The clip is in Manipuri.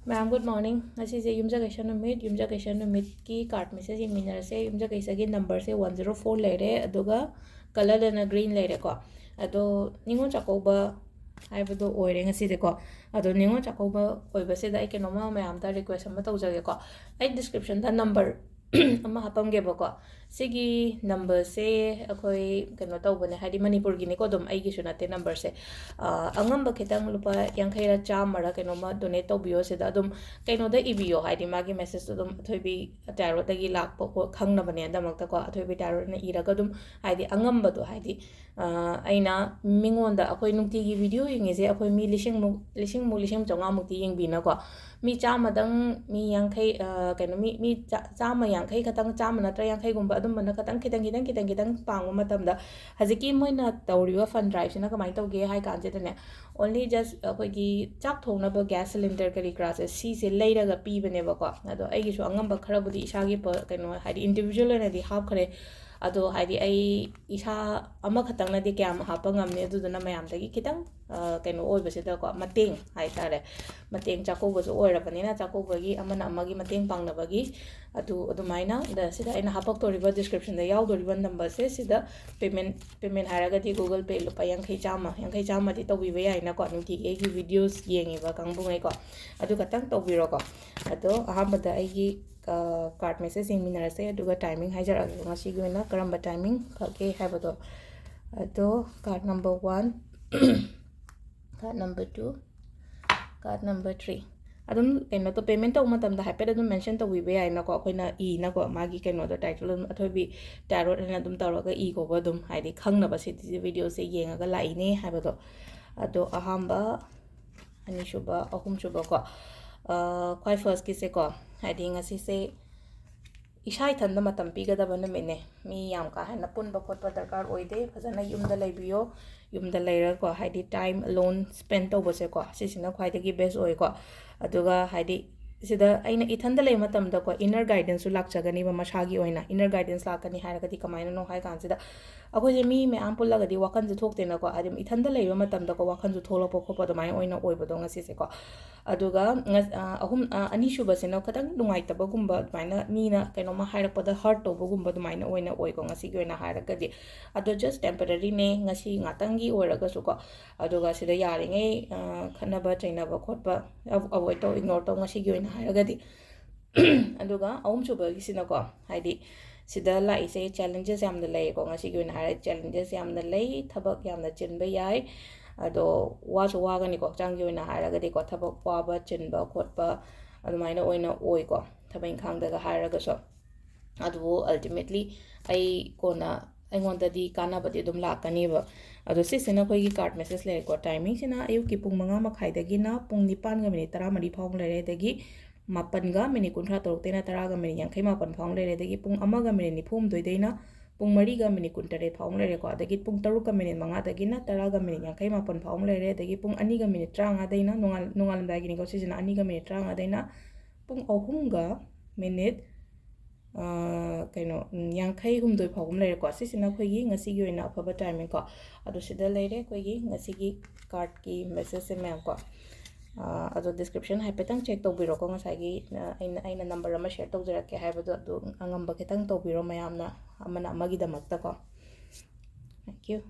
Ma'am, good morning. This is a Yumja Kashan Numit ki card message in Minarse, Yumja Kasagi number say 104 lere, Aduga, color and a green lere ko. Ado Ningo Chakouba, I have do oiling a city ko. Ado Ningo Chakouba, Oibase, I can normal ma'am, that request a matoja. I description the number. Ama hapam gebo ko sigi number se akoi kano tawbane hadi manipur gini ko dum aigi sunate number se angamba kitang lupa yang khaira chamara kano ma donate tawbiyo se da dum kano da ibiyo hadi magi message dum thoibi tarot dagi lakpo ko khangna bane damakta ko thoibi tarot na iraga dum hadi angamba do hadi aina mingonda akoi nungti gi video yingese akoi mi lishing jonga mukti yingbina ko mi chamadang mi yang khai kano mi chama yang khai katang chama natra yang khai gumba adum mana katang kitang pang matamda haziki moina tawriwa fund drive sina kamai tawge hai kan jetane only just akoigi chak thongna ba gas cylinder kari class si se leira ga pi bane ba ko ado ai gi so angamba khara budi isagi kano hadi individual na di hap khare ado hadi ai isa ama khatang na di kyam hapa ngamne du na mayam dagi kitang kano oi base da ko mateng hai tare mateng Chakouba so oi rabani na Chakouba gi amana amagi mateng pangna bagi adu maina da sida ina hapak to river description da yaw do river number se sida payment haraga di Google Pay lupa yang khai chama di to wiwe ai na ko nuti gi videos yengi ba kangbu ngai ko adu katang to biro ko ado ahamba da ai gi card message in minarase aduga timing hajar adu ngasi gi na karamba timing khake habado ado card number 1 card number 2 card number 3 adum keno to payment to matam da happy adum mention to wibe ai na ko koina e na ko magi keno do title athobi tarot na adum tawraga e ko badum haidi khangna ba se video se yenga ga lai ne habado ado ahamba ani shuba ahum shuba ko kwai first ki se ko haidi ngasi se isai thanda matam pigada bana mene mi yam ka hana punba khotpa darkar oide phajana yumda laibiyo yumda laira ko haidi time alone spend to bose ko sisina khwaidagi best oi ko aduga haidi sida aina ithanda lay matam da ko inner guidance lakchagani ba masagi oina inner guidance lakani hairagadi kamaina no hai kan sida akhoi mi me am pullaga di wakan ju thokte na ko adim ithanda lay matam da ko wakan ju tholo po ko do mai oina oi bodong asi se ko aduga ahum ani shuba se no kadang dungai ta bagumba maina mi na keno ma hairak pada heart to bagumba do maina oina oi ko ngasi goina hairagadi ado just temporary ne ngasi ngatangi oiraga su ko aduga sida yari ngai khanaba chaina ba khotba avoid to ignore to ngasi goina hairagadi aduga ahum shuba gisina ko haidi sida lai se challenges yamda lay ko ngasi goina hair challenges yamda lay thabak yamda chinba yai ado wasu wagani ko changgi oina hairagadi ko thabak waba chinba khotba adumaina oina oi ko thabain khangdaga hairaga so adu ultimately ai kona aingonda di kana badi dum lakani ba ado sisina khoi gi card message le ko timing sina ayuki pung 5:30 dagi na pung 9:13 phawng lere dagi 8:30 tena 10:58 phawng lere dagi pung 1:40 deina pung 3:38 phawng lere ko dagi pung 3:5 dagi na 10:58 phawng lere dagi pung 2:30 deina nongal dagi ni ko sisina 2:30 deina pung 3:00 kano yang khai humdoi phawum lere ko sisina khoigi ngasi gi oina afaba timing ko adu sida lere khoigi ngasi gi card ki message se mem ko adu description haipetang check to biro ko ngasai gi aina number ama share to jarake haibado adu angamba ketang to biro mayamna amana amagi damakta ko thank you